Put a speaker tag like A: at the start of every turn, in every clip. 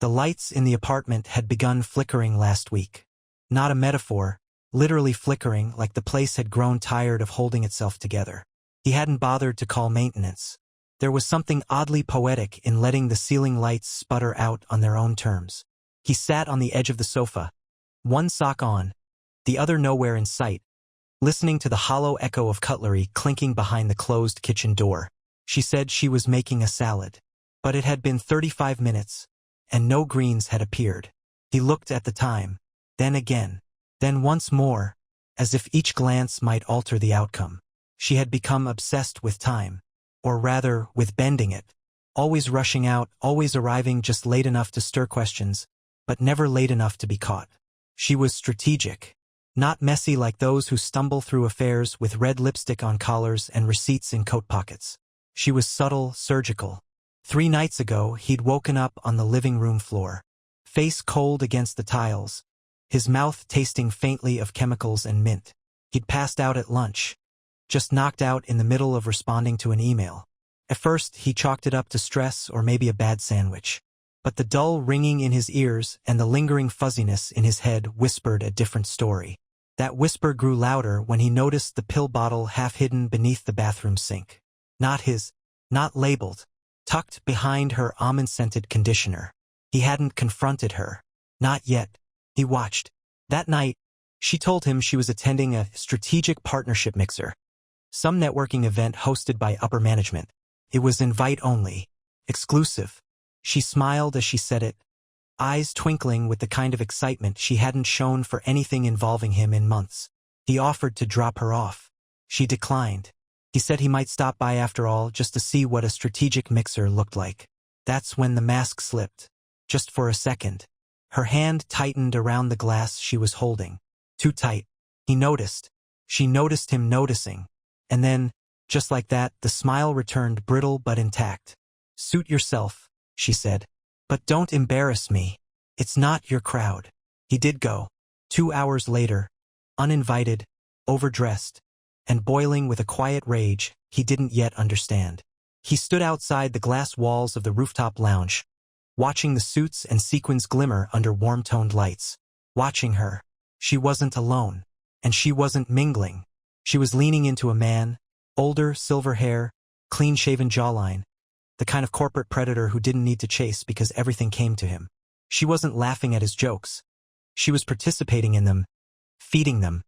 A: The lights in the apartment had begun flickering last week. Not a metaphor, literally flickering, like the place had grown tired of holding itself together. He hadn't bothered to call maintenance. There was something oddly poetic in letting the ceiling lights sputter out on their own terms. He sat on the edge of the sofa, one sock on, the other nowhere in sight, listening to the hollow echo of cutlery clinking behind the closed kitchen door. She said she was making a salad. But it had been 35 minutes, and no greens had appeared. He looked at the time, then again, then once more, as if each glance might alter the outcome. She had become obsessed with time, or rather, with bending it, always rushing out, always arriving just late enough to stir questions, but never late enough to be caught. She was strategic, not messy like those who stumble through affairs with red lipstick on collars and receipts in coat pockets. She was subtle, surgical. 3 nights ago, he'd woken up on the living room floor, face cold against the tiles, his mouth tasting faintly of chemicals and mint. He'd passed out at lunch, just knocked out in the middle of responding to an email. At first, he chalked it up to stress or maybe a bad sandwich. But the dull ringing in his ears and the lingering fuzziness in his head whispered a different story. That whisper grew louder when he noticed the pill bottle half hidden beneath the bathroom sink. Not his, not labeled, tucked behind her almond-scented conditioner. He hadn't confronted her. Not yet. He watched. That night, she told him she was attending a strategic partnership mixer, some networking event hosted by upper management. It was invite only, exclusive. She smiled as she said it, eyes twinkling with the kind of excitement she hadn't shown for anything involving him in months. He offered to drop her off. She declined. He said he might stop by after all just to see what a strategic mixer looked like. That's when the mask slipped. Just for a second. Her hand tightened around the glass she was holding. Too tight. He noticed. She noticed him noticing. And then, just like that, the smile returned brittle but intact. Suit yourself, she said. But don't embarrass me. It's not your crowd. He did go. 2 hours later, uninvited, overdressed, and boiling with a quiet rage he didn't yet understand. He stood outside the glass walls of the rooftop lounge, watching the suits and sequins glimmer under warm-toned lights. Watching her. She wasn't alone. And she wasn't mingling. She was leaning into a man, older, silver hair, clean-shaven jawline, the kind of corporate predator who didn't need to chase because everything came to him. She wasn't laughing at his jokes. She was participating in them, feeding them,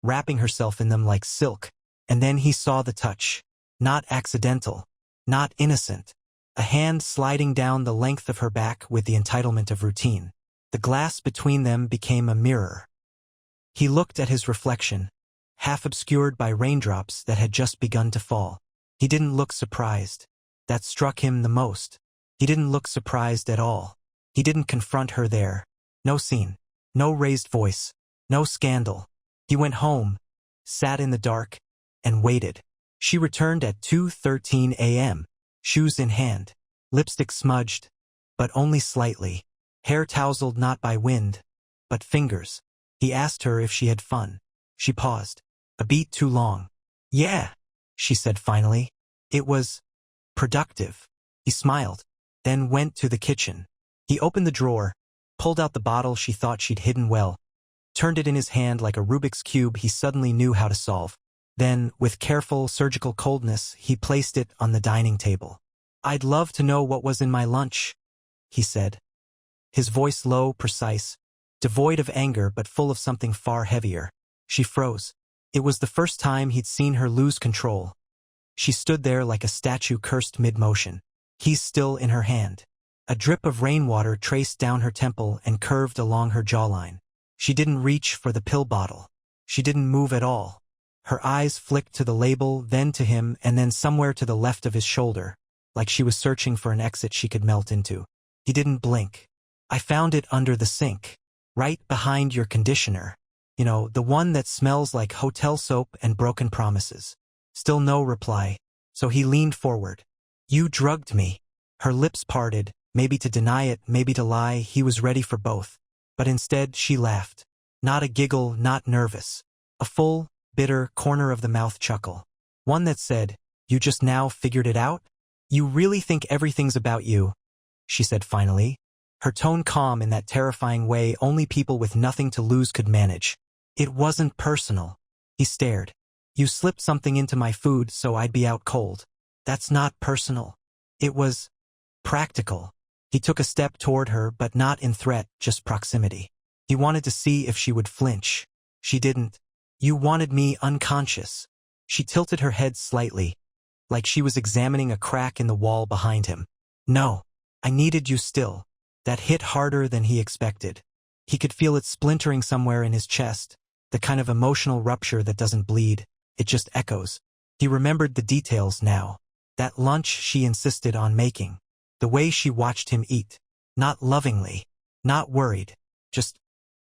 A: wrapping herself in them like silk. And then he saw the touch. Not accidental. Not innocent. A hand sliding down the length of her back with the entitlement of routine. The glass between them became a mirror. He looked at his reflection, half obscured by raindrops that had just begun to fall. He didn't look surprised. That struck him the most. He didn't look surprised at all. He didn't confront her there. No scene. No raised voice. No scandal. He went home, sat in the dark, and waited. She returned at 2:13 a.m., shoes in hand, lipstick smudged, but only slightly, hair tousled not by wind, but fingers. He asked her if she had fun. She paused, a beat too long. Yeah, she said finally. It was productive. He smiled, then went to the kitchen. He opened the drawer, pulled out the bottle she thought she'd hidden well, turned it in his hand like a Rubik's Cube he suddenly knew how to solve. Then, with careful, surgical coldness, he placed it on the dining table. I'd love to know what was in my lunch, he said. His voice low, precise, devoid of anger but full of something far heavier. She froze. It was the first time he'd seen her lose control. She stood there like a statue cursed mid-motion. Keys still in her hand. A drip of rainwater traced down her temple and curved along her jawline. She didn't reach for the pill bottle. She didn't move at all. Her eyes flicked to the label, then to him, and then somewhere to the left of his shoulder, like she was searching for an exit she could melt into. He didn't blink. I found it under the sink, right behind your conditioner. You know, the one that smells like hotel soap and broken promises. Still no reply, so he leaned forward. You drugged me. Her lips parted, maybe to deny it, maybe to lie. He was ready for both. But instead, she laughed. Not a giggle, not nervous. A full, bitter, corner-of-the-mouth chuckle. One that said, you just now figured it out? You really think everything's about you, she said finally. her tone calm in that terrifying way only people with nothing to lose could manage. It wasn't personal. He stared. You slipped something into my food so I'd be out cold. That's not personal. It was practical. He took a step toward her, but not in threat, just proximity. He wanted to see if she would flinch. She didn't. You wanted me unconscious. She tilted her head slightly, like she was examining a crack in the wall behind him. No, I needed you still. That hit harder than he expected. He could feel it splintering somewhere in his chest, the kind of emotional rupture that doesn't bleed, it just echoes. He remembered the details now. That lunch she insisted on making. The way she watched him eat. Not lovingly, not worried, just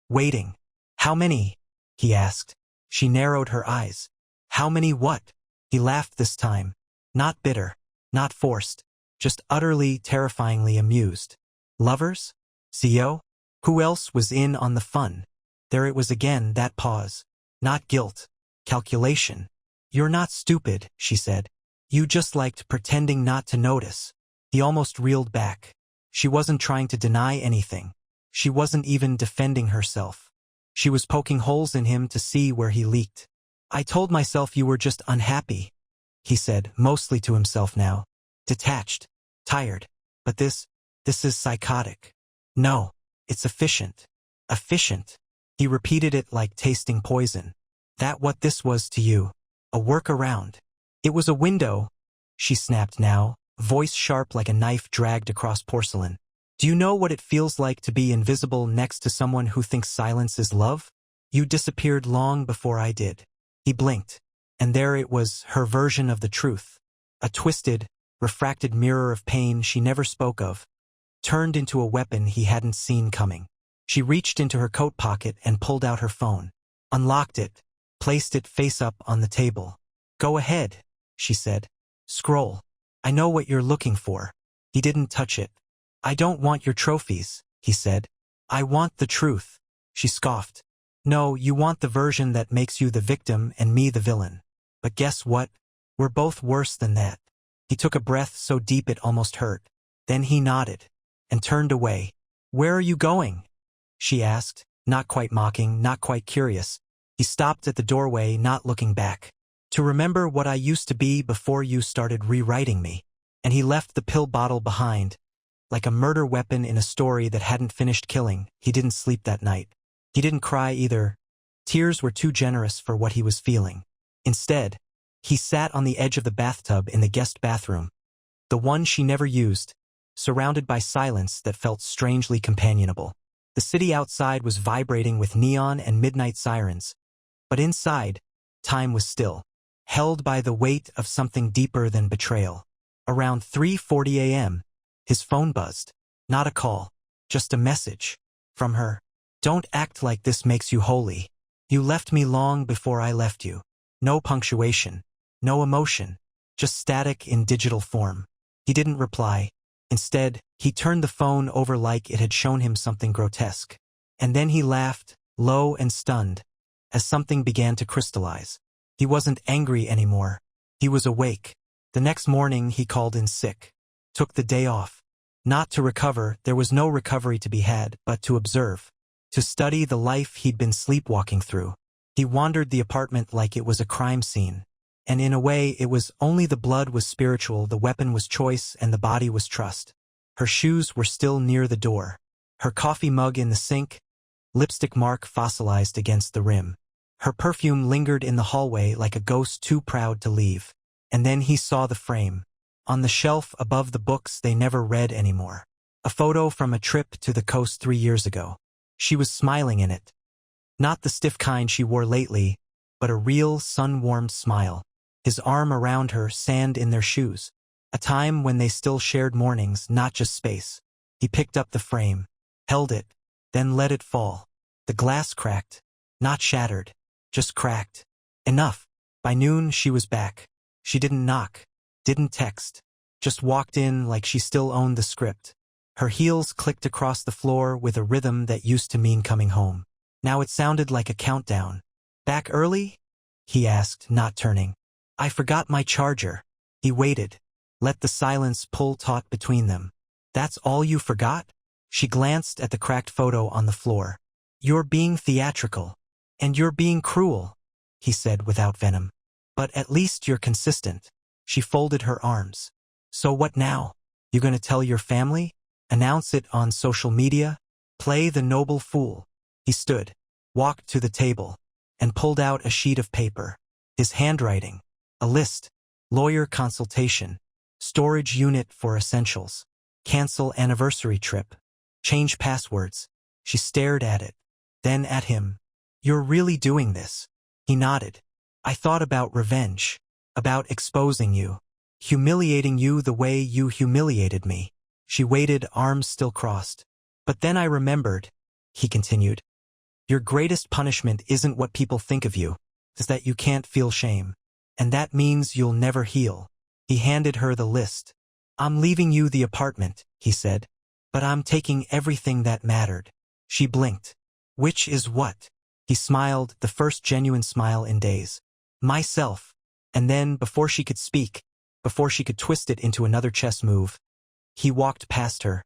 A: waiting. How many? He asked. She narrowed her eyes. How many what? He laughed this time. Not bitter, not forced, just utterly, terrifyingly amused. Lovers? CO? Who else was in on the fun? There it was again, that pause. Not guilt. Calculation. You're not stupid, she said. You just liked pretending not to notice. He almost reeled back. She wasn't trying to deny anything. She wasn't even defending herself. She was poking holes in him to see where he leaked. I told myself you were just unhappy, he said, mostly to himself now. Detached. Tired. But this is psychotic. No, it's efficient. Efficient. He repeated it like tasting poison. That what this was to you? A workaround. It was a window, she snapped now, voice sharp like a knife dragged across porcelain. Do you know what it feels like to be invisible next to someone who thinks silence is love? You disappeared long before I did. He blinked, and there it was, her version of the truth. A twisted, refracted mirror of pain she never spoke of, turned into a weapon he hadn't seen coming. She reached into her coat pocket and pulled out her phone, unlocked it, placed it face up on the table. Go ahead, she said. Scroll. I know what you're looking for. He didn't touch it. I don't want your trophies, he said. I want the truth. She scoffed. No, you want the version that makes you the victim and me the villain. But guess what? We're both worse than that. He took a breath so deep it almost hurt. Then he nodded and turned away. Where are you going? She asked, not quite mocking, not quite curious. He stopped at the doorway, not looking back. To remember what I used to be before you started rewriting me. And he left the pill bottle behind. Like a murder weapon in a story that hadn't finished killing, he didn't sleep that night. He didn't cry either. Tears were too generous for what he was feeling. Instead, he sat on the edge of the bathtub in the guest bathroom, the one she never used, surrounded by silence that felt strangely companionable. The city outside was vibrating with neon and midnight sirens, but inside, time was still, held by the weight of something deeper than betrayal. Around 3:40 a.m., his phone buzzed. Not a call, just a message. From her. Don't act like this makes you holy. You left me long before I left you. No punctuation. No emotion. Just static in digital form. He didn't reply. Instead, he turned the phone over like it had shown him something grotesque. And then he laughed, low and stunned, as something began to crystallize. He wasn't angry anymore. He was awake. The next morning he called in sick. Took the day off. Not to recover, there was no recovery to be had, but to observe. To study the life he'd been sleepwalking through. He wandered the apartment like it was a crime scene. And in a way, it was only the blood was spiritual, the weapon was choice, and the body was trust. Her shoes were still near the door. Her coffee mug in the sink, lipstick mark fossilized against the rim. Her perfume lingered in the hallway like a ghost too proud to leave. And then he saw the frame. On the shelf above the books they never read anymore. A photo from a trip to the coast 3 years ago. She was smiling in it. Not the stiff kind she wore lately, but a real sun-warmed smile. His arm around her, sand in their shoes. A time when they still shared mornings, not just space. He picked up the frame, held it, then let it fall. The glass cracked. Not shattered. Just cracked. Enough. By noon she was back. She didn't knock. Didn't text. Just walked in like she still owned the script. Her heels clicked across the floor with a rhythm that used to mean coming home. Now it sounded like a countdown. Back early? He asked, not turning. I forgot my charger. He waited. Let the silence pull taut between them. That's all you forgot? She glanced at the cracked photo on the floor. "You're being theatrical. And you're being cruel," he said without venom. "But at least you're consistent." She folded her arms. "So what now? You gonna tell your family? Announce it on social media? Play the noble fool?" He stood, walked to the table, and pulled out a sheet of paper. His handwriting. A list. Lawyer consultation. Storage unit for essentials. Cancel anniversary trip. Change passwords. She stared at it, then at him. "You're really doing this?" He nodded. "I thought about revenge. About exposing you. Humiliating you the way you humiliated me." She waited, arms still crossed. "But then I remembered," he continued. "Your greatest punishment isn't what people think of you. It's that you can't feel shame. And that means you'll never heal." He handed her the list. "I'm leaving you the apartment," he said. "But I'm taking everything that mattered." She blinked. "Which is what?" He smiled, the first genuine smile in days. "Myself." And then, before she could speak, before she could twist it into another chess move, he walked past her,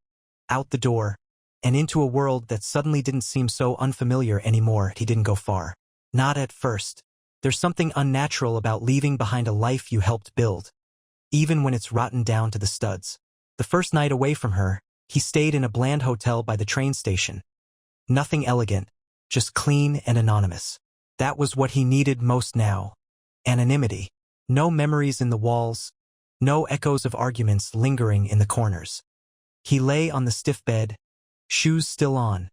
A: out the door, and into a world that suddenly didn't seem so unfamiliar anymore. He didn't go far. Not at first. There's something unnatural about leaving behind a life you helped build, even when it's rotten down to the studs. The first night away from her, he stayed in a bland hotel by the train station. Nothing elegant, just clean and anonymous. That was what he needed most now. Anonymity. No memories in the walls, no echoes of arguments lingering in the corners. He lay on the stiff bed, shoes still on,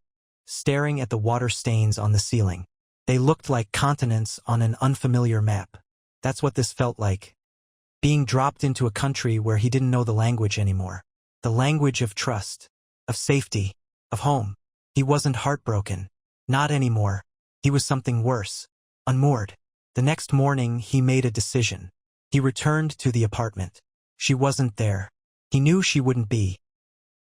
A: staring at the water stains on the ceiling. They looked like continents on an unfamiliar map. That's what this felt like. Being dropped into a country where he didn't know the language anymore. The language of trust, of safety, of home. He wasn't heartbroken. Not anymore. He was something worse. Unmoored. The next morning, he made a decision. He returned to the apartment. She wasn't there. He knew she wouldn't be.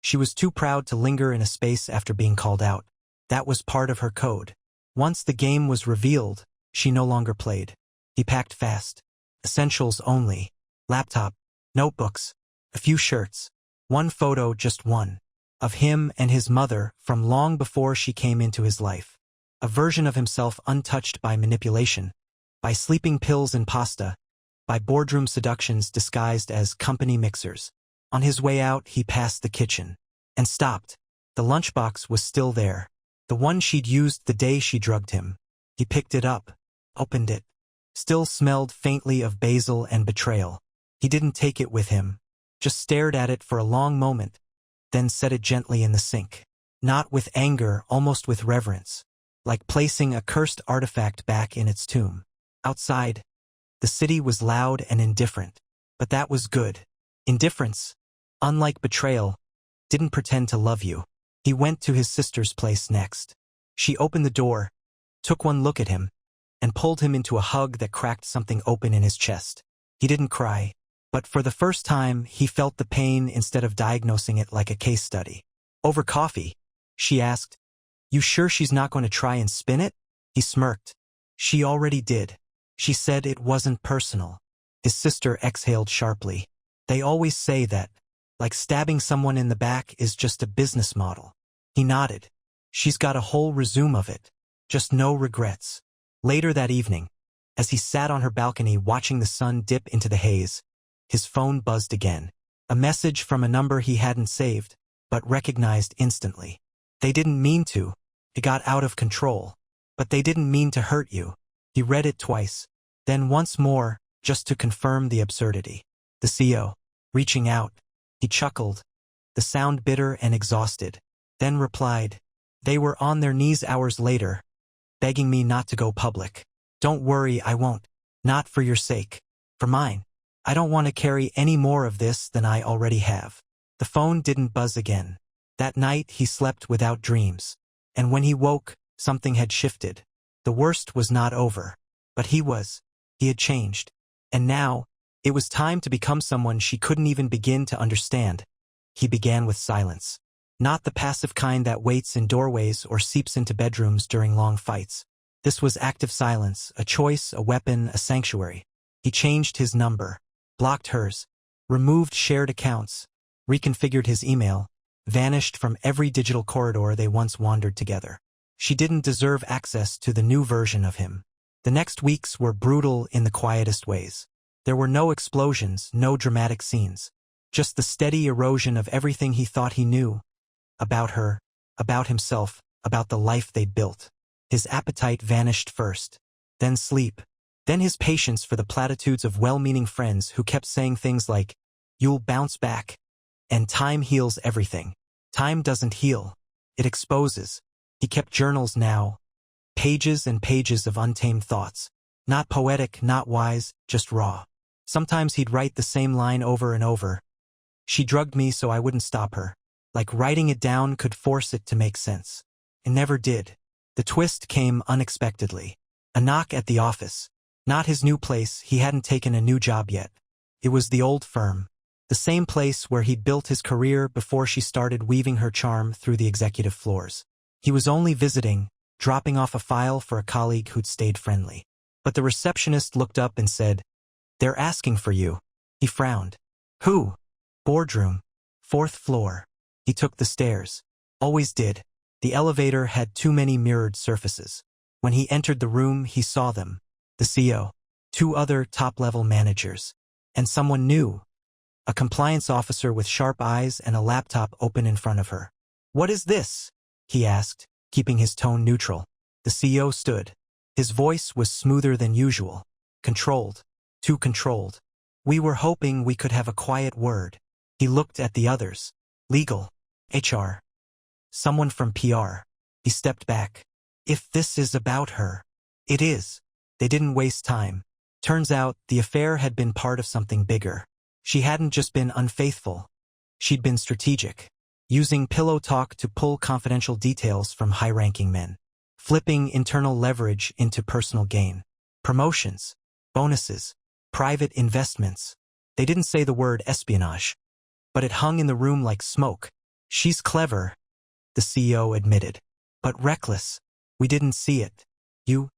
A: She was too proud to linger in a space after being called out. That was part of her code. Once the game was revealed, she no longer played. He packed fast. Essentials only. Laptop, notebooks, a few shirts. One photo, just one, of him and his mother from long before she came into his life. A version of himself untouched by manipulation, by sleeping pills and pasta, by boardroom seductions disguised as company mixers. On his way out, he passed the kitchen and stopped. The lunchbox was still there, the one she'd used the day she drugged him. He picked it up, opened it. Still smelled faintly of basil and betrayal. He didn't take it with him, just stared at it for a long moment, then set it gently in the sink. Not with anger, almost with reverence, like placing a cursed artifact back in its tomb. Outside, the city was loud and indifferent, but that was good. Indifference, unlike betrayal, didn't pretend to love you. He went to his sister's place next. She opened the door, took one look at him, and pulled him into a hug that cracked something open in his chest. He didn't cry, but for the first time, he felt the pain instead of diagnosing it like a case study. "Over coffee?" she asked. "You sure she's not going to try and spin it?" He smirked. "She already did. She said it wasn't personal." His sister exhaled sharply. "They always say that, like stabbing someone in the back is just a business model." He nodded. "She's got a whole resume of it. Just no regrets." Later that evening, as he sat on her balcony watching the sun dip into the haze, his phone buzzed again. A message from a number he hadn't saved, but recognized instantly. "They didn't mean to. It got out of control. But they didn't mean to hurt you." He read it twice, then once more, just to confirm the absurdity. The CO. Reaching out. He chuckled, the sound bitter and exhausted, then replied, "They were on their knees hours later, begging me not to go public. Don't worry, I won't. Not for your sake. For mine. I don't want to carry any more of this than I already have." The phone didn't buzz again. That night he slept without dreams. And when he woke, something had shifted. The worst was not over. But he was. He had changed. And now, it was time to become someone she couldn't even begin to understand. He began with silence. Not the passive kind that waits in doorways or seeps into bedrooms during long fights. This was active silence, a choice, a weapon, a sanctuary. He changed his number, blocked hers, removed shared accounts, reconfigured his email, vanished from every digital corridor they once wandered together. She didn't deserve access to the new version of him. The next weeks were brutal in the quietest ways. There were no explosions, no dramatic scenes. Just the steady erosion of everything he thought he knew. About her, about himself, about the life they'd built. His appetite vanished first. Then sleep. Then his patience for the platitudes of well-meaning friends who kept saying things like, "You'll bounce back." And time heals everything. Time doesn't heal. It exposes. He kept journals now. Pages and pages of untamed thoughts. Not poetic, not wise, just raw. Sometimes he'd write the same line over and over. She drugged me so I wouldn't stop her. Like writing it down could force it to make sense. It never did. The twist came unexpectedly. A knock at the office. Not his new place, he hadn't taken a new job yet. It was the old firm. The same place where he'd built his career before she started weaving her charm through the executive floors. He was only visiting, dropping off a file for a colleague who'd stayed friendly. But the receptionist looked up and said, "They're asking for you." He frowned. "Who?" "Boardroom. 4th floor." He took the stairs. Always did. The elevator had too many mirrored surfaces. When he entered the room, he saw them. The CEO, 2 other top-level managers, and someone new. A compliance officer with sharp eyes and a laptop open in front of her. "What is this?" he asked, keeping his tone neutral. The CEO stood. His voice was smoother than usual. Controlled. Too controlled. "We were hoping we could have a quiet word." He looked at the others. "Legal. HR. Someone from PR." He stepped back. "If this is about her." "It is." They didn't waste time. Turns out, the affair had been part of something bigger. She hadn't just been unfaithful. She'd been strategic. Using pillow talk to pull confidential details from high-ranking men. Flipping internal leverage into personal gain. Promotions. Bonuses. Private investments. They didn't say the word espionage. But it hung in the room like smoke. "She's clever," the CEO admitted. "But reckless. We didn't see it. You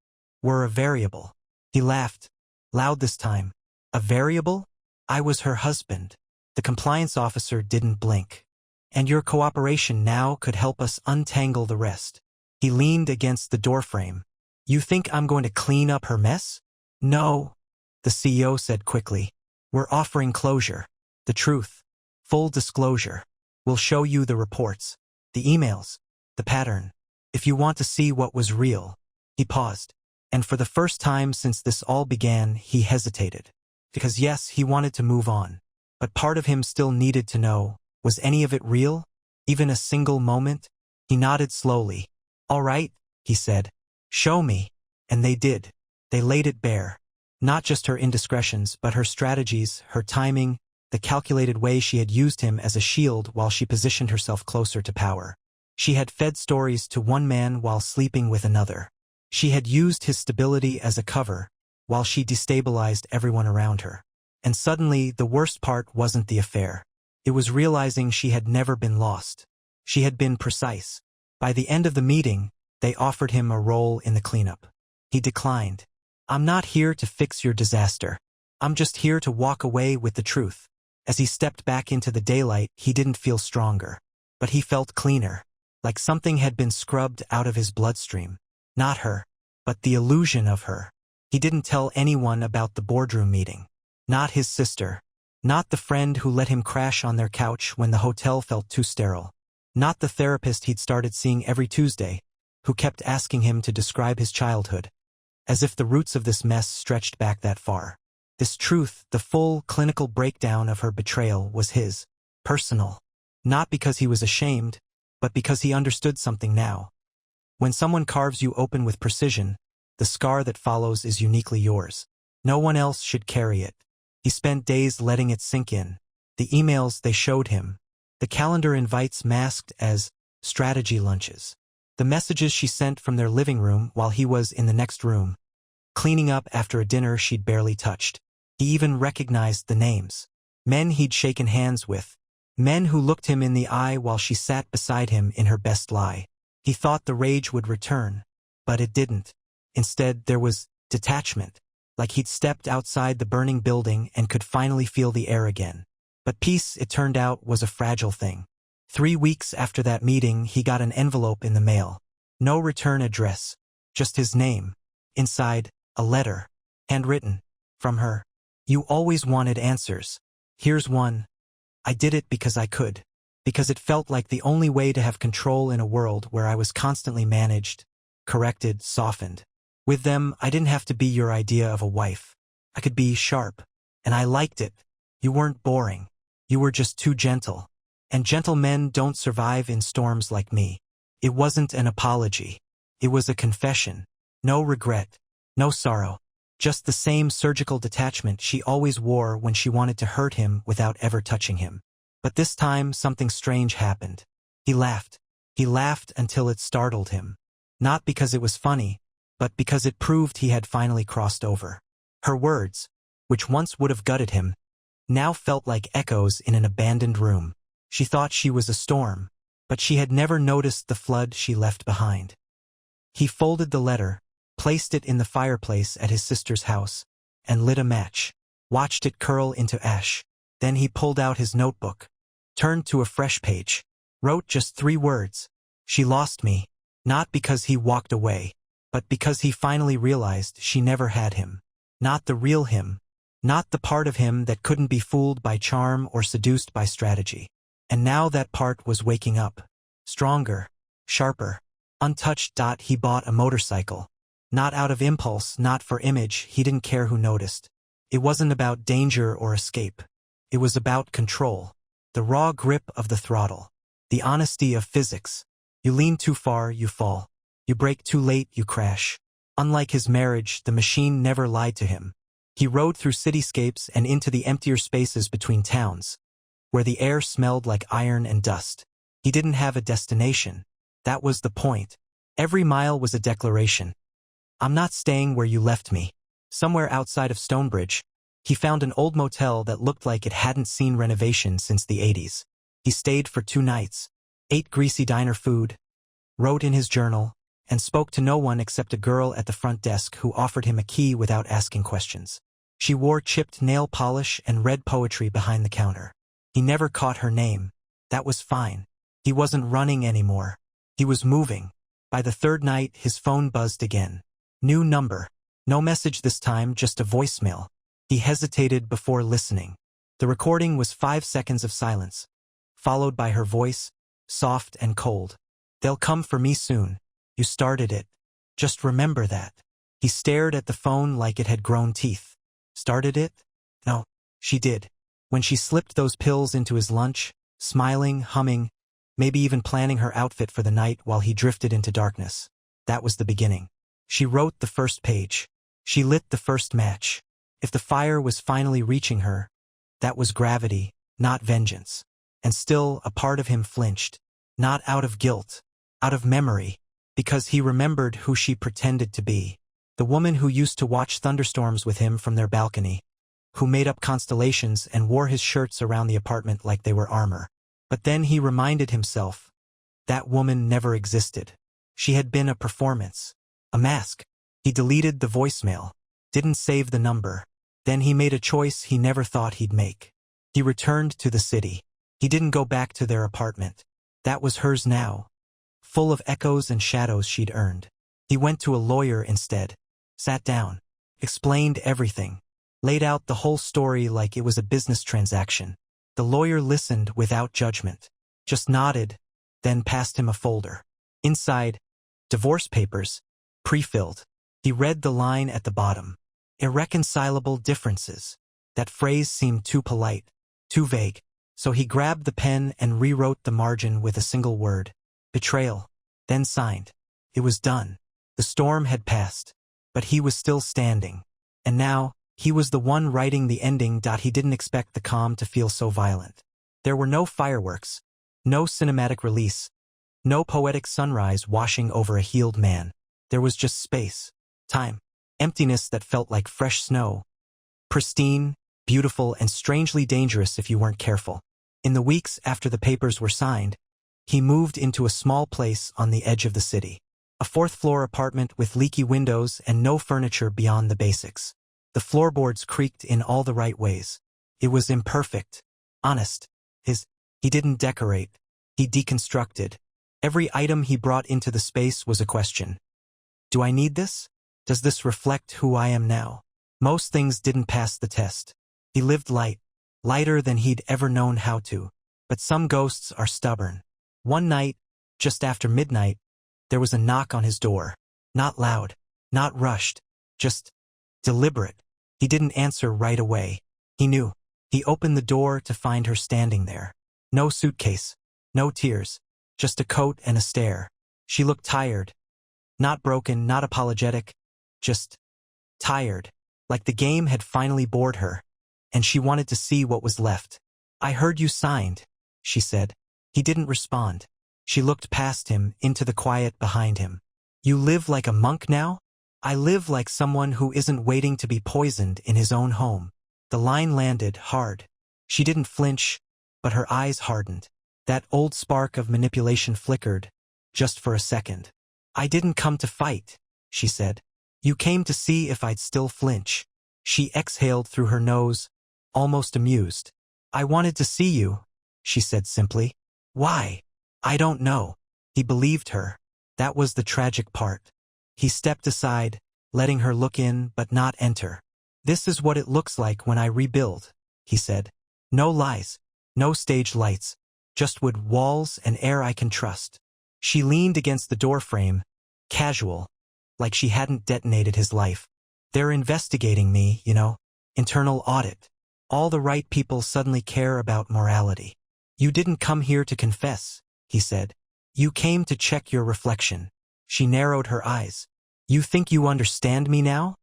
A: were a variable." He laughed. Loud this time. "A variable? I was her husband." The compliance officer didn't blink. "And your cooperation now could help us untangle the rest." He leaned against the doorframe. "You think I'm going to clean up her mess?" "No," the CEO said quickly. "We're offering closure. The truth. Full disclosure. We'll show you the reports. The emails. The pattern. If you want to see what was real." He paused. And for the first time since this all began, he hesitated. Because yes, he wanted to move on. But part of him still needed to know, was any of it real? Even a single moment? He nodded slowly. "All right," he said. "Show me." And they did. They laid it bare. Not just her indiscretions, but her strategies, her timing, the calculated way she had used him as a shield while she positioned herself closer to power. She had fed stories to one man while sleeping with another. She had used his stability as a cover, while she destabilized everyone around her. And suddenly, the worst part wasn't the affair. It was realizing she had never been lost. She had been precise. By the end of the meeting, they offered him a role in the cleanup. He declined. "I'm not here to fix your disaster. I'm just here to walk away with the truth." As he stepped back into the daylight, he didn't feel stronger. But he felt cleaner. Like something had been scrubbed out of his bloodstream. Not her, but the illusion of her. He didn't tell anyone about the boardroom meeting. Not his sister. Not the friend who let him crash on their couch when the hotel felt too sterile. Not the therapist he'd started seeing every Tuesday, who kept asking him to describe his childhood. As if the roots of this mess stretched back that far. This truth, the full, clinical breakdown of her betrayal, was his. Personal. Not because he was ashamed, but because he understood something now. When someone carves you open with precision, the scar that follows is uniquely yours. No one else should carry it. He spent days letting it sink in. The emails they showed him. The calendar invites masked as strategy lunches. The messages she sent from their living room while he was in the next room. Cleaning up after a dinner she'd barely touched. He even recognized the names. Men he'd shaken hands with. Men who looked him in the eye while she sat beside him in her best lie. He thought the rage would return, but it didn't. Instead, there was detachment, like he'd stepped outside the burning building and could finally feel the air again. But peace, it turned out, was a fragile thing. 3 weeks after that meeting, he got an envelope in the mail. No return address. Just his name. Inside, a letter. Handwritten. From her. You always wanted answers. Here's one. I did it because I could. Because it felt like the only way to have control in a world where I was constantly managed, corrected, softened. With them, I didn't have to be your idea of a wife. I could be sharp. And I liked it. You weren't boring. You were just too gentle. And gentle men don't survive in storms like me. It wasn't an apology. It was a confession. No regret. No sorrow. Just the same surgical detachment she always wore when she wanted to hurt him without ever touching him. But this time, something strange happened. He laughed. He laughed until it startled him. Not because it was funny, but because it proved he had finally crossed over. Her words, which once would have gutted him, now felt like echoes in an abandoned room. She thought she was a storm, but she had never noticed the flood she left behind. He folded the letter, placed it in the fireplace at his sister's house, and lit a match, watched it curl into ash. Then he pulled out his notebook, turned to a fresh page, wrote just 3 words. She lost me, not because he walked away, but because he finally realized she never had him. Not the real him, not the part of him that couldn't be fooled by charm or seduced by strategy. And now that part was waking up. Stronger, sharper, untouched. He bought a motorcycle. Not out of impulse, not for image, he didn't care who noticed. It wasn't about danger or escape. It was about control. The raw grip of the throttle. The honesty of physics. You lean too far, you fall. You brake too late, you crash. Unlike his marriage, the machine never lied to him. He rode through cityscapes and into the emptier spaces between towns, where the air smelled like iron and dust. He didn't have a destination. That was the point. Every mile was a declaration. I'm not staying where you left me. Somewhere outside of Stonebridge, he found an old motel that looked like it hadn't seen renovation since the 80s. He stayed for 2 nights, ate greasy diner food, wrote in his journal, and spoke to no one except a girl at the front desk who offered him a key without asking questions. She wore chipped nail polish and read poetry behind the counter. He never caught her name. That was fine. He wasn't running anymore. He was moving. By the 3rd night, his phone buzzed again. New number. No message this time, just a voicemail. He hesitated before listening. The recording was 5 seconds of silence, followed by her voice, soft and cold. They'll come for me soon. You started it. Just remember that. He stared at the phone like it had grown teeth. Started it? No, she did. When she slipped those pills into his lunch, smiling, humming, maybe even planning her outfit for the night while he drifted into darkness. That was the beginning. She wrote the first page. She lit the first match. If the fire was finally reaching her, that was gravity, not vengeance. And still, a part of him flinched. Not out of guilt, out of memory, because he remembered who she pretended to be. The woman who used to watch thunderstorms with him from their balcony, who made up constellations and wore his shirts around the apartment like they were armor. But then he reminded himself, that woman never existed. She had been a performance, a mask. He deleted the voicemail, didn't save the number. Then he made a choice he never thought he'd make. He returned to the city. He didn't go back to their apartment. That was hers now, full of echoes and shadows she'd earned. He went to a lawyer instead, sat down, explained everything, laid out the whole story like it was a business transaction. The lawyer listened without judgment, just nodded, then passed him a folder. Inside, divorce papers, pre-filled. He read the line at the bottom. Irreconcilable differences. That phrase seemed too polite, too vague. So he grabbed the pen and rewrote the margin with a single word. Betrayal. Then signed. It was done. The storm had passed. But he was still standing. And now, he was the one writing the ending. He didn't expect the calm to feel so violent. There were no fireworks. No cinematic release. No poetic sunrise washing over a healed man. There was just space. Time. Emptiness that felt like fresh snow. Pristine, beautiful, and strangely dangerous if you weren't careful. In the weeks after the papers were signed, he moved into a small place on the edge of the city. A 4th-floor apartment with leaky windows and no furniture beyond the basics. The floorboards creaked in all the right ways. It was imperfect. Honest. He didn't decorate. He deconstructed. Every item he brought into the space was a question. Do I need this? Does this reflect who I am now? Most things didn't pass the test. He lived light, lighter than he'd ever known how to. But some ghosts are stubborn. One night, just after midnight, there was a knock on his door. Not loud, not rushed, just deliberate. He didn't answer right away. He knew. He opened the door to find her standing there. No suitcase, no tears, just a coat and a stare. She looked tired. Not broken, not apologetic, just tired. Like the game had finally bored her, and she wanted to see what was left. I heard you signed, she said. He didn't respond. She looked past him, into the quiet behind him. You live like a monk now? I live like someone who isn't waiting to be poisoned in his own home. The line landed hard. She didn't flinch, but her eyes hardened. That old spark of manipulation flickered, just for a second. I didn't come to fight, she said. You came to see if I'd still flinch. She exhaled through her nose, almost amused. I wanted to see you, she said simply. Why? I don't know. He believed her. That was the tragic part. He stepped aside, letting her look in but not enter. This is what it looks like when I rebuild, he said. No lies, no stage lights, just wood walls and air I can trust. She leaned against the doorframe, casual, like she hadn't detonated his life. They're investigating me, you know. Internal audit. All the right people suddenly care about morality. You didn't come here to confess, he said. You came to check your reflection. She narrowed her eyes. You think you understand me now?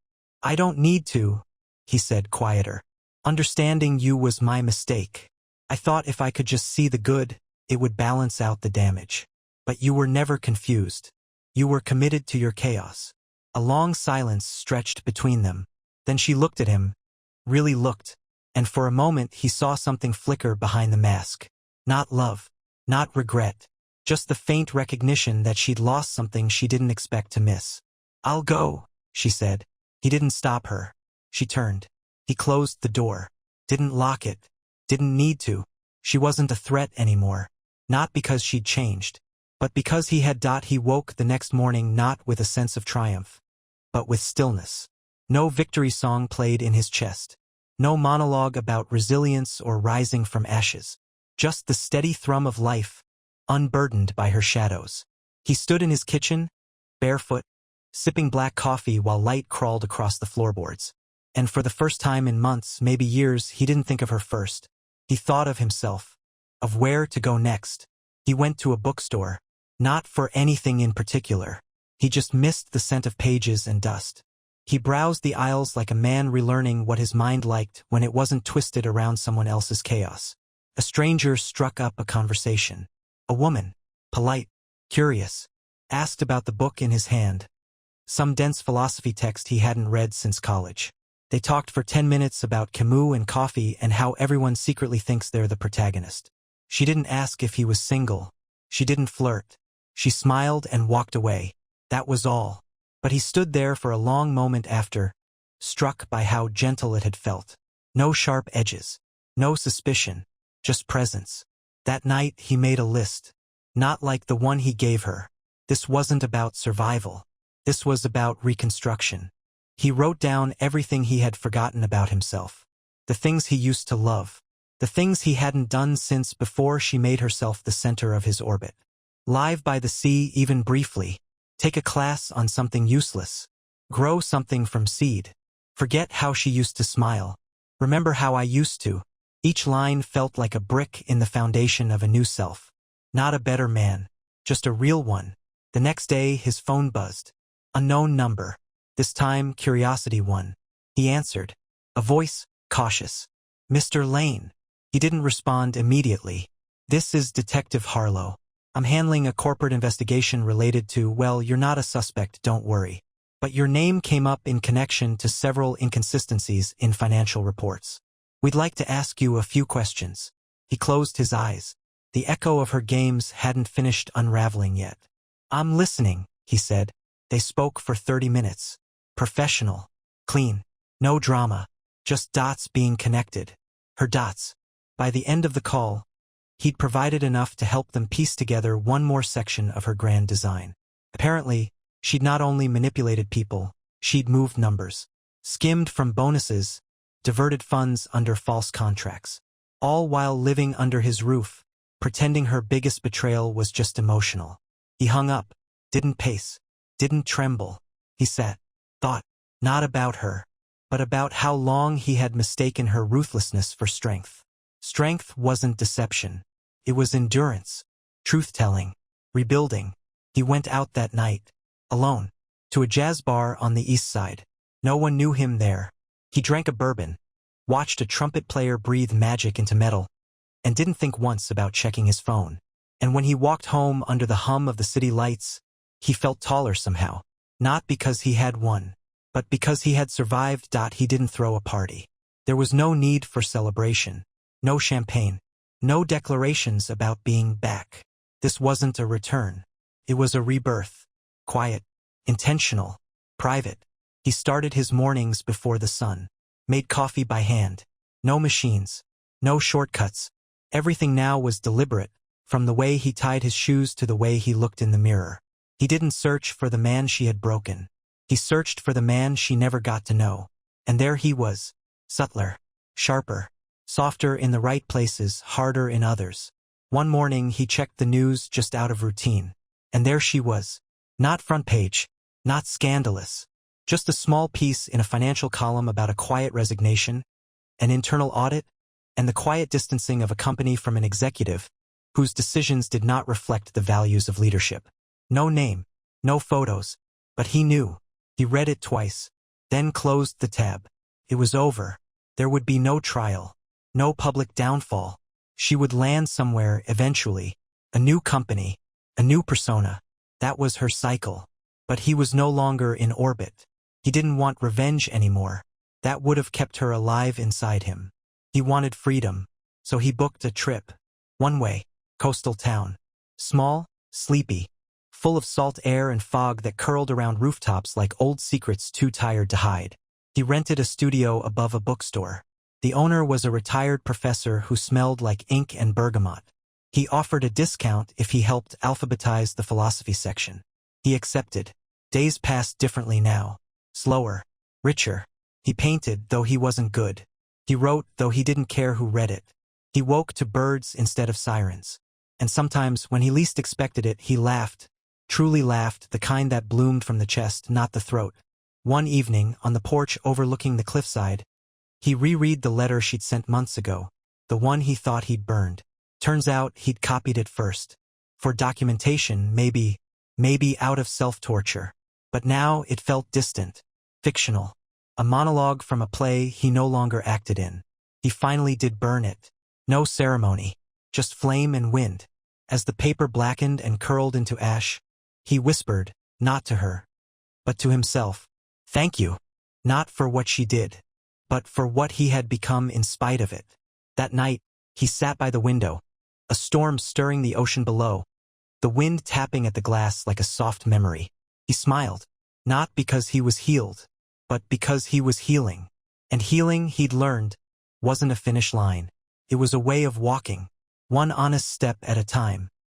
A: I don't need to, he said, quieter. Understanding you was my mistake. I thought if I could just see the good, it would balance out the damage. But you were never confused. You were committed to your chaos. A long silence stretched between them. Then she looked at him, really looked, and for a moment he saw something flicker behind the mask. Not love, not regret, just the faint recognition that she'd lost something she didn't expect to miss. I'll go, she said. He didn't stop her. She turned. He closed the door. Didn't lock it. Didn't need to. She wasn't a threat anymore. Not because she'd changed, but because he had. He woke the next morning not with a sense of triumph, but with stillness. No victory song played in his chest. No monologue about resilience or rising from ashes. Just the steady thrum of life, unburdened by her shadows. He stood in his kitchen, barefoot, sipping black coffee while light crawled across the floorboards. And for the first time in months, maybe years, he didn't think of her first. He thought of himself, of where to go next. He went to a bookstore, not for anything in particular. He just missed the scent of pages and dust. He browsed the aisles like a man relearning what his mind liked when it wasn't twisted around someone else's chaos. A stranger struck up a conversation. A woman, polite, curious, asked about the book in his hand. Some dense philosophy text he hadn't read since college. They talked for 10 minutes about Camus and coffee and how everyone secretly thinks they're the protagonist. She didn't ask if he was single. She didn't flirt. She smiled and walked away. That was all. But he stood there for a long moment after, struck by how gentle it had felt. No sharp edges. No suspicion. Just presence. That night he made a list. Not like the one he gave her. This wasn't about survival. This was about reconstruction. He wrote down everything he had forgotten about himself. The things he used to love. The things he hadn't done since before she made herself the center of his orbit. Live by the sea even briefly. Take a class on something useless. Grow something from seed. Forget how she used to smile. Remember how I used to. Each line felt like a brick in the foundation of a new self. Not a better man. Just a real one. The next day his phone buzzed. Unknown number. This time curiosity won. He answered. A voice, cautious. Mr. Lane. He didn't respond immediately. This is Detective Harlow. I'm handling a corporate investigation related to, well, you're not a suspect, don't worry. But your name came up in connection to several inconsistencies in financial reports. We'd like to ask you a few questions. He closed his eyes. The echo of her games hadn't finished unraveling yet. I'm listening, he said. They spoke for 30 minutes. Professional. Clean. No drama. Just dots being connected. Her dots. By the end of the call, He'd provided enough to help them piece together one more section of her grand design. Apparently, she'd not only manipulated people, she'd moved numbers, skimmed from bonuses, diverted funds under false contracts, all while living under his roof, pretending her biggest betrayal was just emotional. He hung up, didn't pace, didn't tremble. He sat, thought, not about her, but about how long he had mistaken her ruthlessness for strength. Strength wasn't deception. It was endurance, truth-telling, rebuilding. He went out that night, alone, to a jazz bar on the east side. No one knew him there. He drank a bourbon, watched a trumpet player breathe magic into metal, and didn't think once about checking his phone. And when he walked home under the hum of the city lights, he felt taller somehow. Not because he had won, but because he had survived. He didn't throw a party. There was no need for celebration, no champagne, no declarations about being back. This wasn't a return. It was a rebirth. Quiet, intentional, private. He started his mornings before the sun, made coffee by hand. No machines, no shortcuts. Everything now was deliberate, from the way he tied his shoes to the way he looked in the mirror. He didn't search for the man she had broken. He searched for the man she never got to know. And there he was, subtler, sharper, softer in the right places, harder in others. One morning he checked the news just out of routine. And there she was. Not front page, not scandalous. Just a small piece in a financial column about a quiet resignation, an internal audit, and the quiet distancing of a company from an executive whose decisions did not reflect the values of leadership. No name, no photos, but he knew. He read it twice, then closed the tab. It was over. There would be no trial, no public downfall. She would land somewhere eventually. A new company, a new persona. That was her cycle. But he was no longer in orbit. He didn't want revenge anymore. That would have kept her alive inside him. He wanted freedom, so he booked a trip. One way, coastal town. Small, sleepy, full of salt air and fog that curled around rooftops like old secrets too tired to hide. He rented a studio above a bookstore. The owner was a retired professor who smelled like ink and bergamot. He offered a discount if he helped alphabetize the philosophy section. He accepted. Days passed differently now. Slower, richer. He painted, though he wasn't good. He wrote, though he didn't care who read it. He woke to birds instead of sirens. And sometimes, when he least expected it, he laughed. Truly laughed, the kind that bloomed from the chest, not the throat. One evening, on the porch overlooking the cliffside, he reread the letter she'd sent months ago, the one he thought he'd burned. Turns out he'd copied it first. For documentation, maybe out of self-torture. But now it felt distant, fictional. A monologue from a play he no longer acted in. He finally did burn it. No ceremony, just flame and wind. As the paper blackened and curled into ash, he whispered, not to her, but to himself, thank you. Not for what she did, but for what he had become in spite of it. That night, he sat by the window, a storm stirring the ocean below, the wind tapping at the glass like a soft memory. He smiled, not because he was healed, but because he was healing. And healing, he'd learned, wasn't a finish line. It was a way of walking, one honest step at a time.